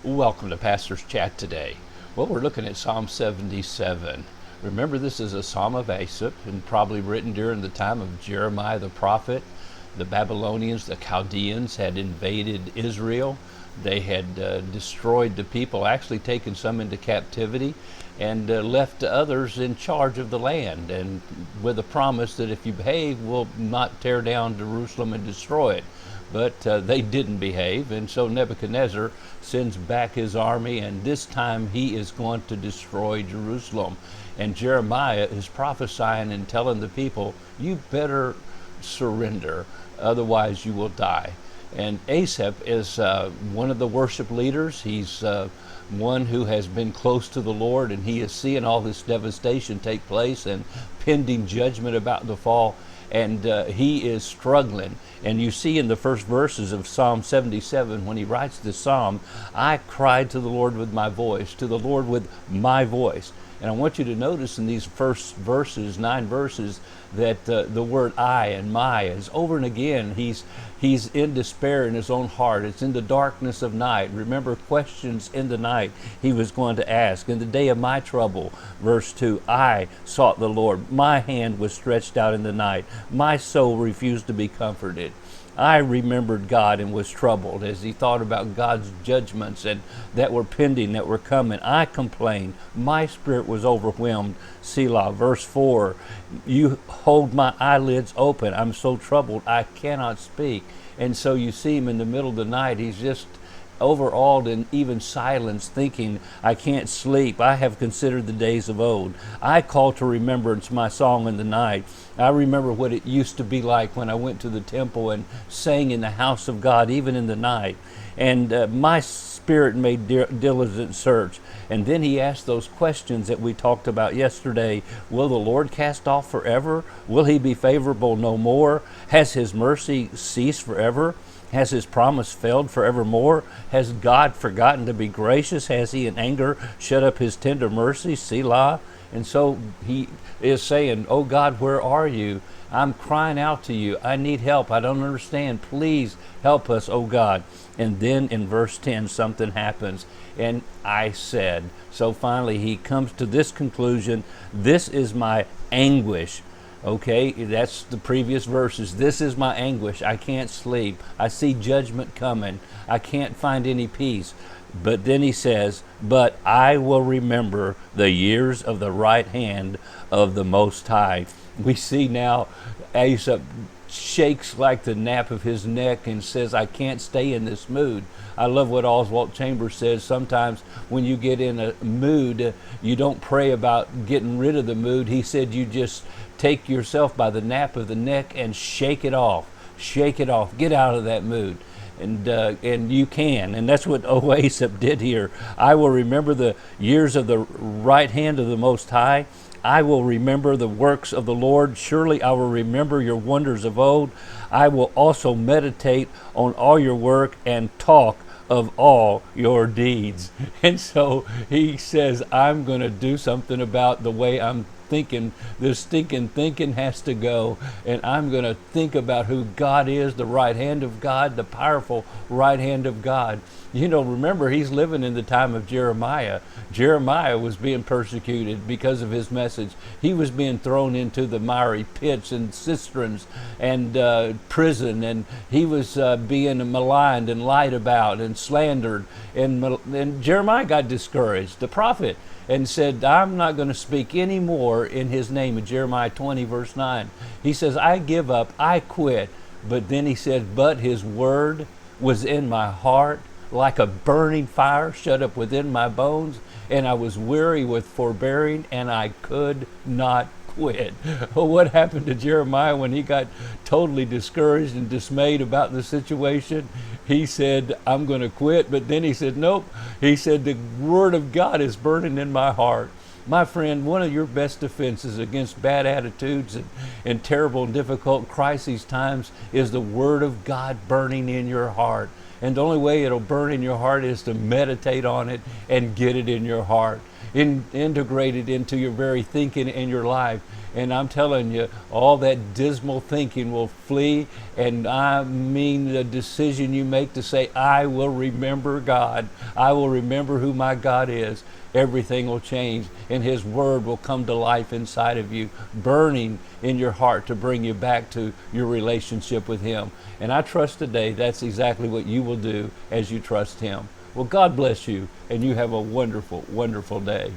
Welcome to Pastor's Chat today. Well, we're looking at Psalm 77. Remember, this is a psalm of Asaph and probably written during the time of Jeremiah the prophet. The Babylonians, the Chaldeans, had invaded Israel. They had destroyed the people, actually taken some into captivity, and left others in charge of the land, and with a promise that if you behave, we'll not tear down Jerusalem and destroy it. But they didn't behave, and so Nebuchadnezzar sends back his army, and this time he is going to destroy Jerusalem. And Jeremiah is prophesying and telling the people, you better surrender, otherwise you will die. And Asaph is one of the worship leaders. He's one who has been close to the Lord, and he is seeing all this devastation take place and pending judgment about to fall. And he is struggling. And you see in the first verses of Psalm 77, when he writes this psalm, I cried to the Lord with my voice, to the Lord with my voice. And I want you to notice in these first verses, 9 verses, that the word I and my is over and again. He's in despair in his own heart. It's in the darkness of night. Remember, questions in the night he was going to ask. In the day of my trouble, verse 2, I sought the Lord. My hand was stretched out in the night. My soul refused to be comforted. I remembered God and was troubled as he thought about God's judgments and that were pending, that were coming. I complained. My spirit was overwhelmed. Selah. Verse 4, you hold my eyelids open. I'm so troubled I cannot speak. And so you see him in the middle of the night. He's just overawed and even silenced, thinking, I can't sleep. I have considered the days of old. I call to remembrance my song in the night. I remember what it used to be like when I went to the temple and sang in the house of God, even in the night. And my spirit made diligent search. And then he asked those questions that we talked about yesterday. Will the Lord cast off forever? Will he be favorable no more? Has his mercy ceased forever? Has his promise failed forevermore? Has God forgotten to be gracious? Has he in anger shut up his tender mercy? Selah. And so he is saying, oh God, where are you? I'm crying out to you. I need help. I don't understand. Please help us, oh God. And then in verse 10, something happens. And I said, so finally he comes to this conclusion. This is my anguish. Okay, that's the previous verses. This is my anguish. I can't sleep. I see judgment coming. I can't find any peace. But then he says, but I will remember the years of the right hand of the Most High. We see now Asa shakes like the nape of his neck and says, I can't stay in this mood. I love what Oswald Chambers says. Sometimes when you get in a mood, you don't pray about getting rid of the mood. He said you just take yourself by the nape of the neck and shake it off. Shake it off. Get out of that mood. And you can. And that's what Asaph did here. I will remember the years of the right hand of the Most High. I will remember the works of the Lord. Surely I will remember your wonders of old. I will also meditate on all your work and talk of all your deeds. And so he says, I'm going to do something about the way I'm thinking. This stinking thinking has to go, and I'm going to think about who God is, the right hand of God, the powerful right hand of God. You know, remember, he's living in the time of Jeremiah. Jeremiah was being persecuted because of his message. He was being thrown into the miry pits and cisterns and prison, and he was being maligned and lied about and slandered. And Jeremiah got discouraged, the prophet, and said, I'm not going to speak any more in his name. In Jeremiah 20, verse 9, he says, I give up, I quit. But then he said, but his word was in my heart like a burning fire shut up within my bones, and I was weary with forbearing, and I could not quit. Well, what happened to Jeremiah when he got totally discouraged and dismayed about the situation? He said, I'm going to quit. But then he said, nope. He said, the word of God is burning in my heart. My friend, one of your best defenses against bad attitudes and terrible and difficult crises times is the word of God burning in your heart. And the only way it'll burn in your heart is to meditate on it and get it in your heart. Integrate it into your very thinking and your life. And I'm telling you, all that dismal thinking will flee. And I mean, the decision you make to say, I will remember God, I will remember who my God is, everything will change, and His Word will come to life inside of you, burning in your heart to bring you back to your relationship with Him. And I trust today that's exactly what you will do as you trust Him. Well, God bless you, and you have a wonderful, wonderful day.